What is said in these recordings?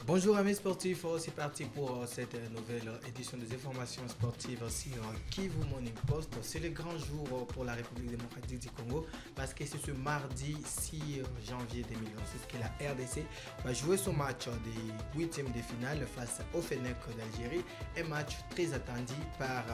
Bonjour amis sportifs, c'est parti pour cette nouvelle édition des informations sportives sur Kivu Morning Post. C'est le grand jour pour la République démocratique du Congo parce que c'est ce mardi 6 janvier 2026 que la RDC va jouer son match des huitièmes de finale face au Fennec d'Algérie. Un match très attendu par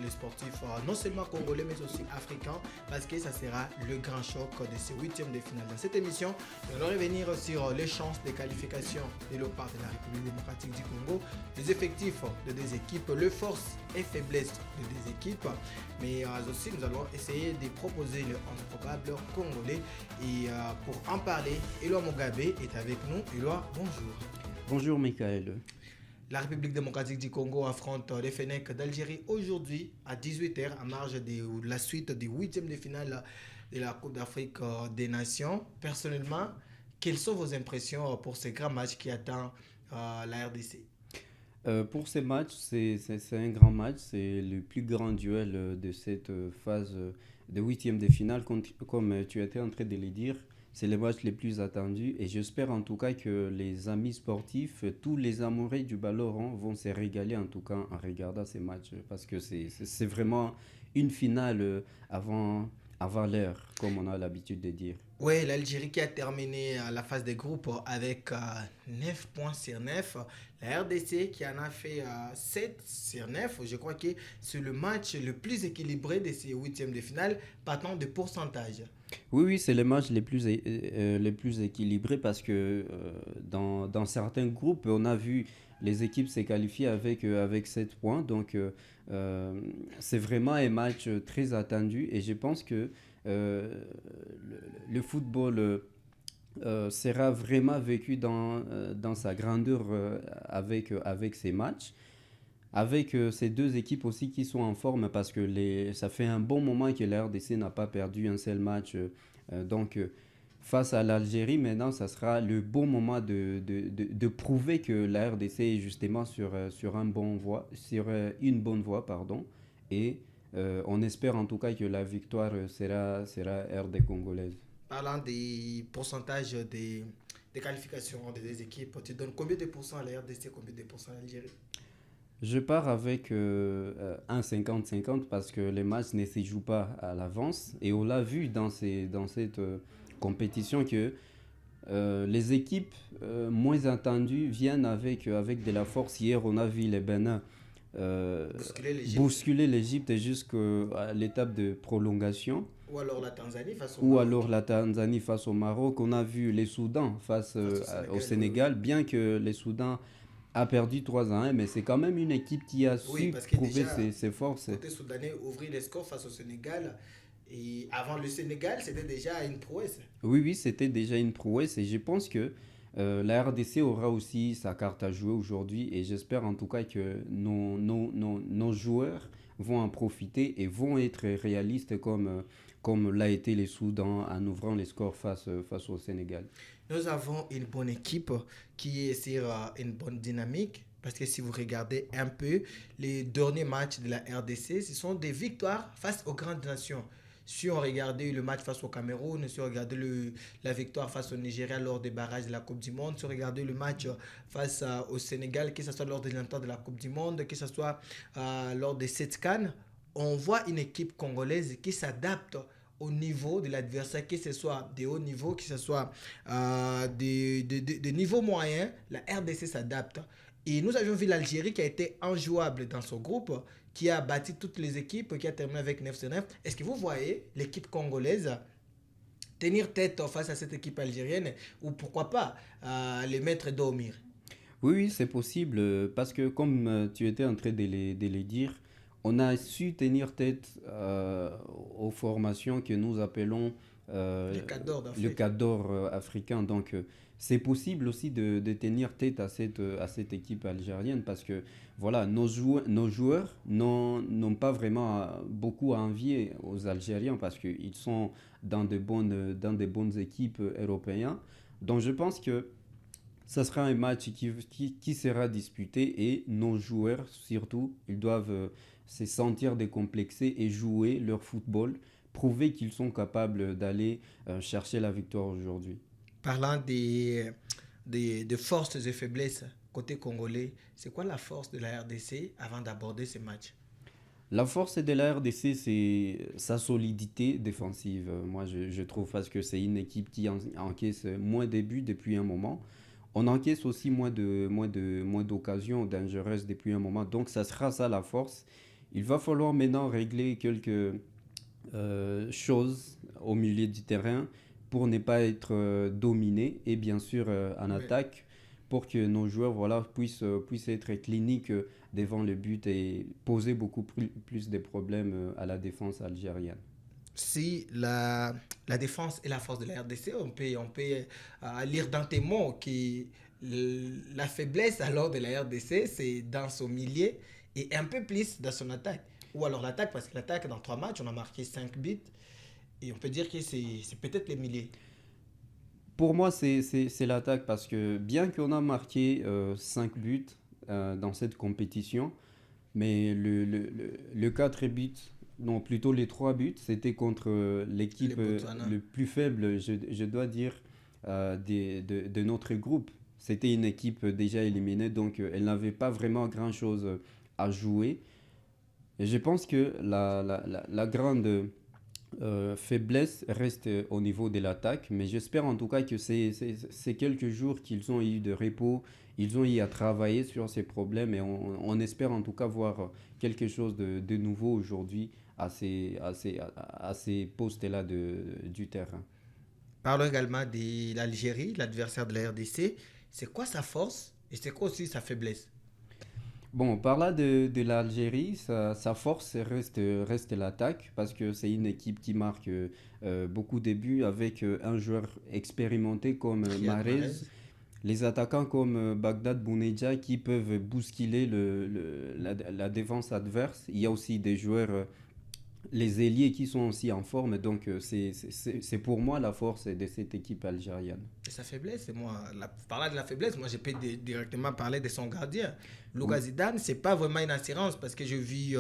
les sportifs non seulement congolais mais aussi africains parce que ça sera le grand choc de ces huitièmes de finale. Dans cette émission, on va revenir sur les chances de qualification de part de la République démocratique du Congo, les effectifs de des équipes, les forces et faiblesses de des équipes, mais aussi nous allons essayer de proposer le 11 probable congolais et pour en parler, Éloi Mugabe est avec nous. Éloi, bonjour. Bonjour Michael. La République démocratique du Congo affronte les Fennecs d'Algérie aujourd'hui à 18h en marge de la suite des huitièmes de finale de la Coupe d'Afrique des Nations. Personnellement, quelles sont vos impressions pour ce grand match qui attend la RDC? Pour ces matchs, c'est un grand match, c'est le plus grand duel de cette phase de huitième de finale, comme tu étais en train de le dire. C'est le match les plus attendus et j'espère en tout cas que les amis sportifs, tous les amoureux du ballon rond vont se régaler en tout cas en regardant ces matchs parce que c'est vraiment une finale avant l'heure, comme on a l'habitude de dire. Oui, l'Algérie qui a terminé la phase des groupes avec 9 points sur 9. La RDC qui en a fait 7 sur 9. Je crois que c'est le match le plus équilibré de ces huitièmes de finale, partant de pourcentage. Oui, oui, c'est le match les plus équilibrés parce que dans certains groupes, on a vu les équipes se qualifier avec 7 points. Donc, c'est vraiment un match très attendu et je pense que le football sera vraiment vécu dans sa grandeur avec ces matchs. Avec ces deux équipes aussi qui sont en forme parce que ça fait un bon moment que la RDC n'a pas perdu un seul match. Face à l'Algérie, maintenant, ça sera le bon moment de prouver que la RDC est justement sur une bonne voie. Pardon, et on espère en tout cas que la victoire sera RD congolaise. Parlant des pourcentages des qualifications des équipes, tu donnes combien de pourcents à la RDC, combien de pourcents à l'Algérie? Je pars avec un 50-50 parce que les matchs ne se jouent pas à l'avance. Et on l'a vu dans cette compétition que les équipes moins attendues viennent avec de la force. Hier, on a vu les Bénin bousculer l'Égypte jusqu'à l'étape de prolongation. Ou alors la Tanzanie face au Ou Maroc. alors la Tanzanie face au Maroc. On a vu les Soudans face au Sénégal, bien que les Soudans a perdu 3-1, mais c'est quand même une équipe qui a Oui, su parce que prouver déjà, ses forces. côté soudanais, ouvrir les scores face au Sénégal. Et avant le Sénégal, c'était déjà une prouesse. Oui, oui, c'était déjà une prouesse et je pense que la RDC aura aussi sa carte à jouer aujourd'hui et j'espère en tout cas que nos joueurs vont en profiter et vont être réalistes comme l'a été les Soudans en ouvrant les scores face au Sénégal. Nous avons une bonne équipe qui est sur une bonne dynamique. Parce que si vous regardez un peu les derniers matchs de la RDC, ce sont des victoires face aux grandes nations. Si on regardait le match face au Cameroun, si on regardait la victoire face au Nigeria lors des barrages de la Coupe du Monde, si on regardait le match face au Sénégal, que ce soit lors de l'entente de la Coupe du Monde, que ce soit lors des 7 CAN, on voit une équipe congolaise qui s'adapte au niveau de l'adversaire, que ce soit de haut niveau, que ce soit de niveau moyen, la RDC s'adapte. Et nous avions vu l'Algérie qui a été injouable dans son groupe, qui a battu toutes les équipes, qui a terminé avec 9-9. Est-ce que vous voyez l'équipe congolaise tenir tête face à cette équipe algérienne ou pourquoi pas les mettre dormir? Oui, oui, c'est possible parce que comme tu étais en train de les dire, on a su tenir tête aux formations que nous appelons Les cadors le d'Afrique. cadre africain. Donc, c'est possible aussi de tenir tête à cette équipe algérienne parce que voilà, nos joueurs n'ont pas vraiment beaucoup à envier aux Algériens parce qu'ils sont dans de bonnes équipes européennes. Donc, je pense que ça sera un match qui sera disputé et nos joueurs, surtout, ils doivent se sentir décomplexés et jouer leur football, prouver qu'ils sont capables d'aller chercher la victoire aujourd'hui. Parlant des forces et faiblesses côté congolais. C'est quoi la force de la RDC avant d'aborder ce match? La force de la RDC, c'est sa solidité défensive. Moi, je trouve parce que c'est une équipe qui encaisse moins de buts depuis un moment. On encaisse aussi moins d'occasions dangereuses depuis un moment. Donc, ça sera ça la force. Il va falloir maintenant régler quelques choses au milieu du terrain pour ne pas être dominé et bien sûr en Mais attaque pour que nos joueurs voilà, puissent être cliniques devant le but et poser beaucoup plus de problèmes à la défense algérienne. si la défense est la force de la RDC, on peut lire dans tes mots que la faiblesse alors de la RDC, c'est dans son milieu et un peu plus dans son attaque. Ou alors l'attaque, parce que l'attaque, dans 3 matchs, on a marqué 5 buts. Et on peut dire que c'est peut-être les milliers. Pour moi, c'est l'attaque parce que bien qu'on a marqué 5 buts dans cette compétition, mais le 4 buts, non, plutôt les 3 buts, c'était contre Les l'équipe Botswana. le plus faible, je dois dire, de notre groupe. C'était une équipe déjà éliminée, donc elle n'avait pas vraiment grand-chose à jouer. Et je pense que la grande faiblesse reste au niveau de l'attaque, mais j'espère en tout cas que ces quelques jours qu'ils ont eu de repos, ils ont eu à travailler sur ces problèmes et on espère en tout cas voir quelque chose de nouveau aujourd'hui à ces postes-là du terrain. Parlons également de l'Algérie, l'adversaire de la RDC. C'est quoi sa force et c'est quoi aussi sa faiblesse? Bon, par là de l'Algérie, sa force reste l'attaque parce que c'est une équipe qui marque beaucoup de buts avec un joueur expérimenté comme Riyad Mahrez, Mahrez. les attaquants comme Bagdad Bounedjah qui peuvent bousculer la défense adverse. Il y a aussi des joueurs, les ailiers qui sont aussi en forme. Donc c'est pour moi la force de cette équipe algérienne. Et sa faiblesse, c'est moi. Parlant de la faiblesse, moi, je peux directement parler de son gardien. Oui, Louga Zidane, c'est pas vraiment une assurance parce que je vis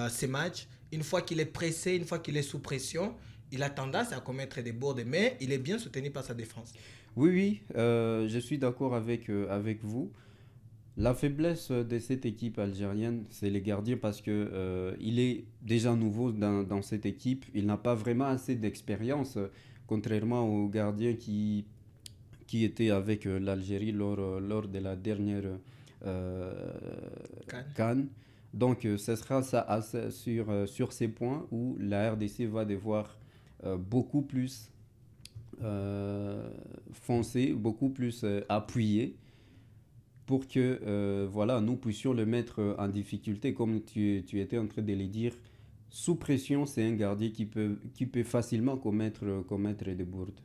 ces matchs. Une fois qu'il est pressé, une fois qu'il est sous pression, il a tendance à commettre des bourdes, mais il est bien soutenu par sa défense. oui, je suis d'accord avec vous. La faiblesse de cette équipe algérienne, c'est les gardiens parce que il est déjà nouveau dans cette équipe. Il n'a pas vraiment assez d'expérience, contrairement aux gardiens qui étaient avec l'Algérie lors de la dernière euh, Cannes. CAN. Donc, ce sera ça, sur ces points où la RDC va devoir beaucoup plus foncer, beaucoup plus appuyer pour que voilà, nous puissions le mettre en difficulté, comme tu étais en train de le dire. Sous pression, c'est un gardien qui peut facilement commettre des bourdes.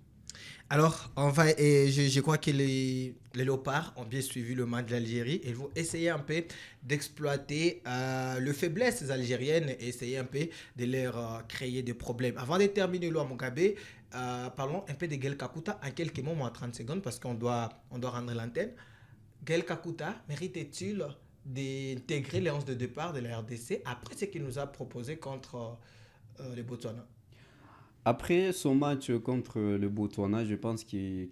Alors, je crois que les Léopards ont bien suivi le match de l'Algérie et vont essayer un peu d'exploiter les faiblesses algériennes et essayer un peu de leur créer des problèmes. Avant de terminer, Loa Mugabe, parlons un peu de Gaël Kakuta en quelques mots, moins 30 secondes, parce qu'on doit rendre l'antenne. Gaël Kakuta mérite-t-il d'intégrer les 11 de départ de la RDC après ce qu'il nous a proposé contre les Botswana? Après son match contre le Botswana, je pense que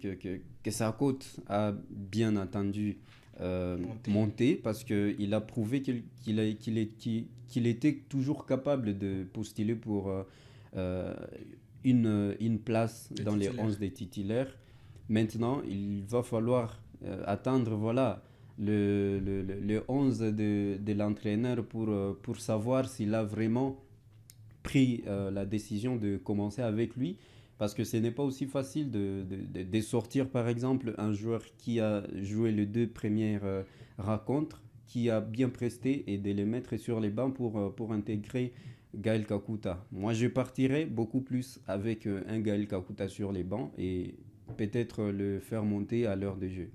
sa cote a bien entendu Monté. monté parce qu'il a prouvé qu'il était toujours capable de postuler pour euh, une place Le dans les titulaire. 11 des titulaires. Maintenant, il va falloir attendre voilà, le 11 de l'entraîneur pour savoir s'il a vraiment pris la décision de commencer avec lui parce que ce n'est pas aussi facile de sortir par exemple un joueur qui a joué les 2 premières rencontres, qui a bien presté et de les mettre sur les bancs pour intégrer Gaël Kakuta. Moi je partirais beaucoup plus avec un Gaël Kakuta sur les bancs et peut-être le faire monter à l'heure de jeu.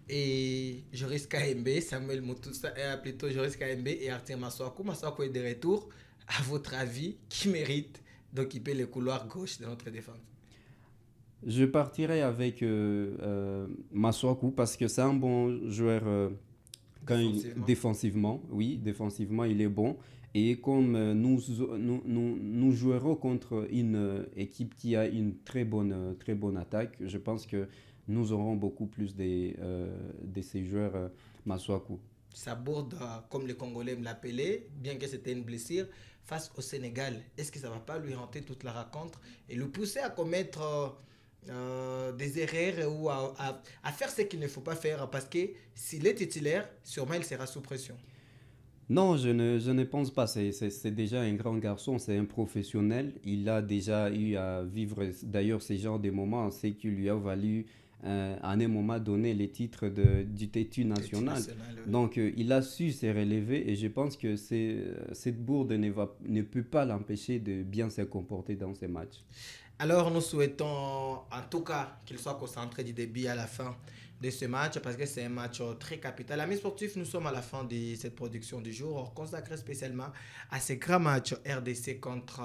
Et Joris KMB, Samuel Moutoussa, plutôt Joris KMB et Arthur Massakou. Massakou est de retour. À votre avis, qui mérite d'occuper le couloir gauche de notre défense? Je partirais avec Masuaku parce que c'est un bon joueur Défensivement. défensivement, oui, défensivement il est bon. Et comme nous jouerons contre une équipe qui a une très bonne attaque, je pense que nous aurons beaucoup plus de ces joueurs Masuaku. Sa bourde, comme les Congolais me l'appelaient, bien que c'était une blessure, face au Sénégal. Est-ce que ça ne va pas lui hanter toute la rencontre et le pousser à commettre des erreurs ou à faire ce qu'il ne faut pas faire? Parce que s'il est titulaire, sûrement il sera sous pression. Non, je ne pense pas. C'est déjà un grand garçon, c'est un professionnel. Il a déjà eu à vivre d'ailleurs ce genre de moments, ce qui lui a valu à un moment donné les titres du Tétu national. Oui. Donc il a su se relever et je pense que cette bourde ne peut pas l'empêcher de bien se comporter dans ces matchs. Alors nous souhaitons en tout cas qu'il soit concentré du début à la fin de ce match parce que c'est un match très capital. Amis sportifs, nous sommes à la fin de cette production du jour consacrée spécialement à ce grand match RDC contre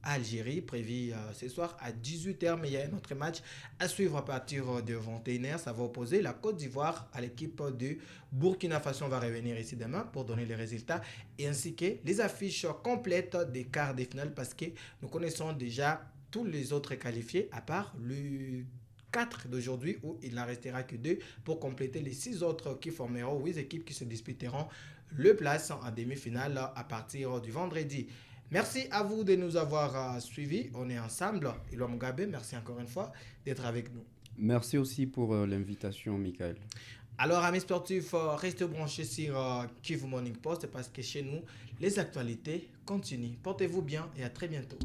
Algérie prévu ce soir à 18h. Mais il y a un autre match à suivre à partir de 21h. Ça va opposer la Côte d'Ivoire à l'équipe de Burkina Faso. On va revenir ici demain pour donner les résultats et ainsi que les affiches complètes des quarts de finale parce que nous connaissons déjà tous les autres qualifiés à part le 4 d'aujourd'hui où il n'en restera que 2 pour compléter les 6 autres qui formeront 8 équipes qui se disputeront le place en demi-finale à partir du vendredi. Merci à vous de nous avoir suivis. On est ensemble. Ilwa Mugabe, merci encore une fois d'être avec nous. Merci aussi pour l'invitation, Michael. Alors, amis sportifs, restez branchés sur Kivu Morning Post parce que chez nous, les actualités continuent. Portez-vous bien et à très bientôt.